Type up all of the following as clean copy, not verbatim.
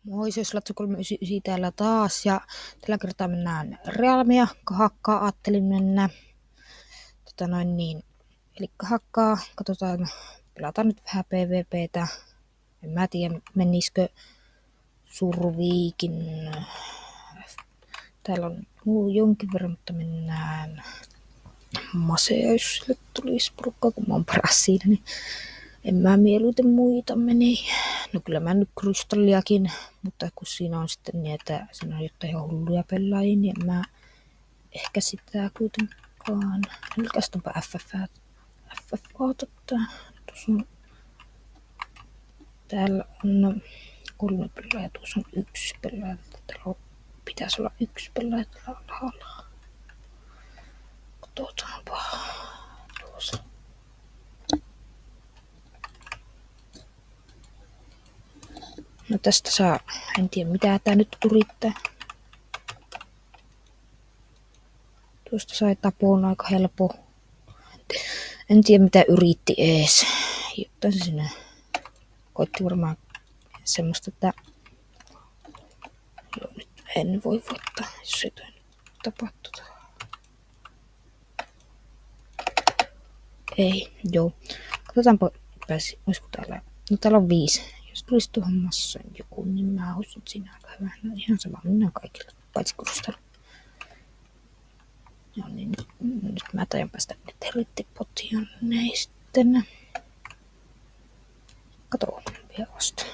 Moi, se olisi 39 täällä taas ja tällä kertaa mennään Realmia hakkaa, ajattelin mennä. Eli hakkaa, katsotaan, pelataan nyt vähän PvPtä. En mä tiedä, menisikö Surviikin. Täällä on jonkin verran, mutta mennään Masea, jos sille tulisi porukkaa, kun mä oon paras siinä, niin en mä mieluiten muita meni. No kyllä mä nyt krystalliakin, mutta kun siinä on sitten niin, että siinä on jotain ihan hulluja pelaajia, niin en mä ehkä sitä kuitenkaan. Vilkaistaanpa FFA ottaa. Tuossa on, täällä on 3 pelaajaa, tuossa on 1 pelaaja. Täällä pitäisi olla 1 pelaaja täällä alhaalla. Katsotaanpa tuossa. No tästä saa, en tiedä mitä tää nyt yrittää. Tuosta sai tapoon aika helppo. En tiedä mitä yritti ees. Jotain se sinne koitti varmaan semmoista, että joo, nyt en voi voittaa, jos ei toi tapahtuu. Ei, joo. Katsotaanpa pääsi, olisiko täällä. No täällä on 5. Jos tulisi tuohon massaan joku, niin mä olisin siinä aika hyvä. No ihan sama, mennään kaikille, paitsi krystalla. Joo, niin nyt mä tajan päästä nyt helittipotiin sitten. Kato, vielä vasta.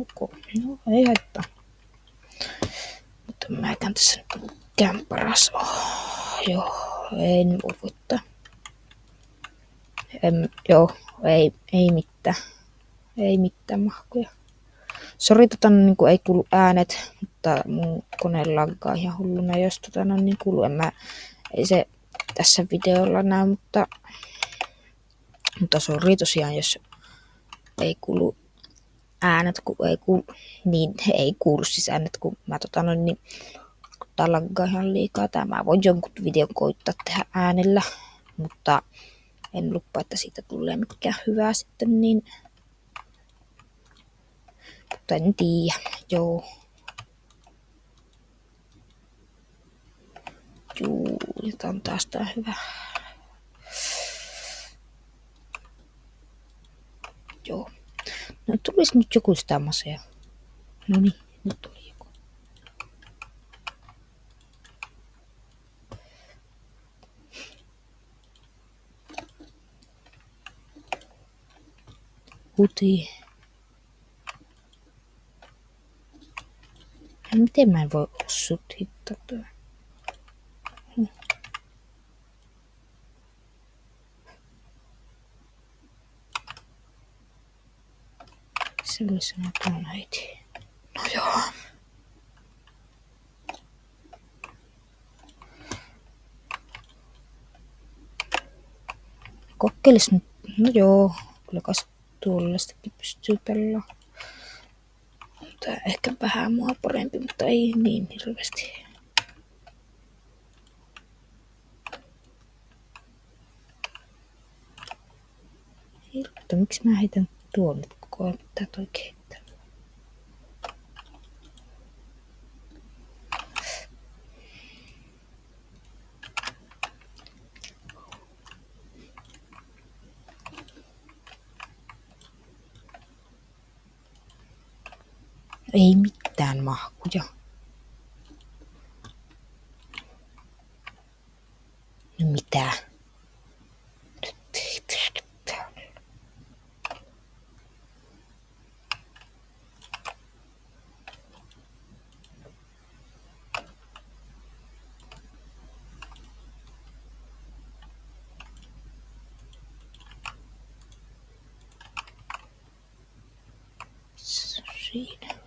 Ok, no ei haittaa. Mutta mä etän tässä nyt mikään paras. Joo, ei nyt voi voittaa. Joo, ei mitään. Ei mitään mahkuja. Sori, niin ei kuulu äänet, mutta mun kone laggaa ihan hulluna, jos niin kuuluu. Ei se tässä videolla näy, mutta sori tosiaan, jos ei kuulu äänet, kun ei kuulu, niin ei kuulu siis äänet, kun mä niin kun tää laggaa ihan liikaa. Mä voin jonkun videon koittaa tehdä äänellä, mutta en lupaa, että siitä tulee mikään hyvää sitten, niin mutta en tiedä, joo. Juu, ja tää on taas tää hyvä. Joo. No tulisi nyt joku sitä Masea. No niin, nyt tuli joku. Huti. Miten mä en voi ossut hittaa tuo? Se oli sanotaan äiti. No joo. Kokeilis nyt. No joo, kyllä kas tuollaistakin pystyy pelaamaan. Mutta ehkä vähän mua parempi, mutta ei niin hirveästi. Mutta miksi mä heitän tuon nyt koko ajan, pitää toi keittää? Ei mitään mahkuja. No mitä?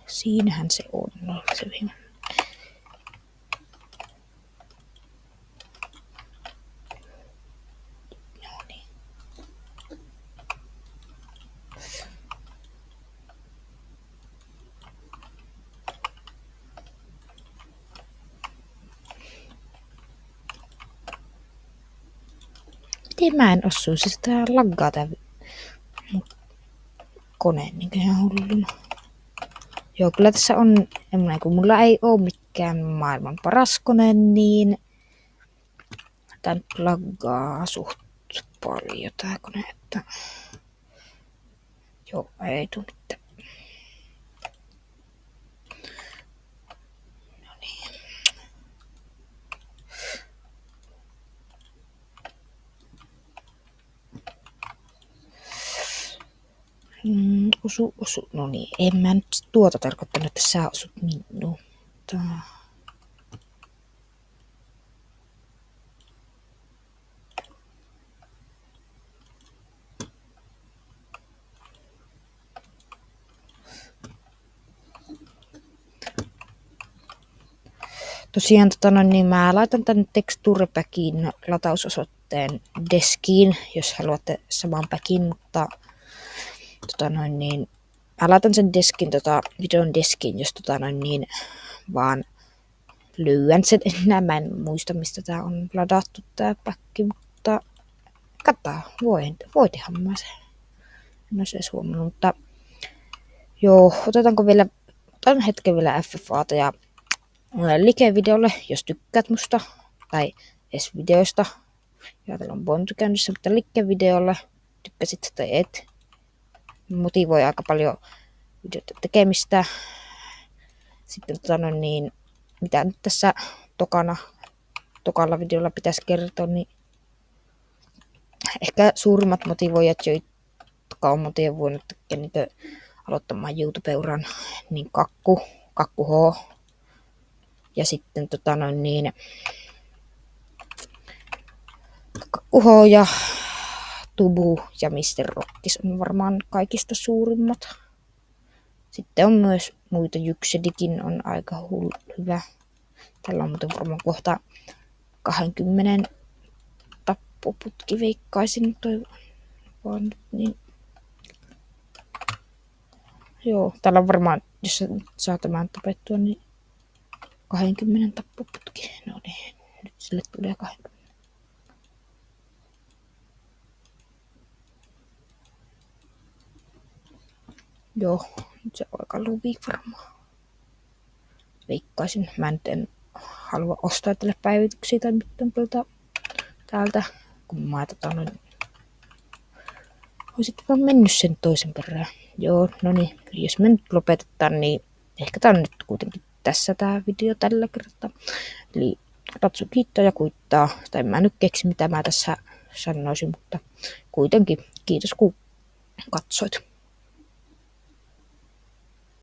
Siinähän se on. No, se no niin. Miten mä en osu? Siis tää laggaa tää kone niin ihan hulluna. Joo, kyllä tässä on, kun mulla ei ole mikään maailman paras kone, niin tää nyt laggaa suht paljon tää kone, että joo, ei tuu mitään. No niin. Osu. No niin, en mä nyt tuota tarkoittanut, että sä osut minuun. Tosiaan niin mä laitan tänne texture packin latausosoitteen deskiin, jos haluatte saman packin, mutta niin mä laitan sen deskin, videon deskiin, jos niin vaan lyön sen enää. Mä en muista, mistä tää on ladattu tää päkki, mutta kattaa, voitihan mä sen. En ois edes huomannut, mutta joo, otan hetken vielä FFAta ja like-videolle, jos tykkäät musta, tai edes videoista. Ja täällä on Bontu käynnissä, mutta like-videolle, tykkäsit tai et. Motivoi aika paljon videoita tekemistä. Sitten niin, mitä nyt tässä tokalla videolla pitäisi kertoa, niin ehkä suurimmat motivoijat, jotka on motivoinut niin aloittamaan YouTube-uran, niin Kakku H. Ja sitten niin Kakku H ja Tubu ja Mr. Rockis on varmaan kaikista suurimmat. Sitten on myös muita, Jyksedikin on aika hyvä. Tällä on muuten varmaan kohta 20 tappoputki, veikkaisin toivon nyt, niin. Joo, täällä on varmaan, jos saa tämän tapettua, niin 20 tappoputki. No niin, nyt sille tulee 20. Joo, nyt se aika luvii varmaan. Veikkaisin. Mä nyt en halua ostaa tälle päivityksiä tai mitään täältä, kun mä olisit vaan mennyt sen toisen perään. Joo, no niin, jos me nyt lopetetaan, niin ehkä tää on nyt kuitenkin tässä tää video tällä kertaa. Eli Ratsu kiittää ja kuittaa. Tai mä en nyt keksi, mitä mä tässä sanoisin, mutta kuitenkin kiitos kun katsoit.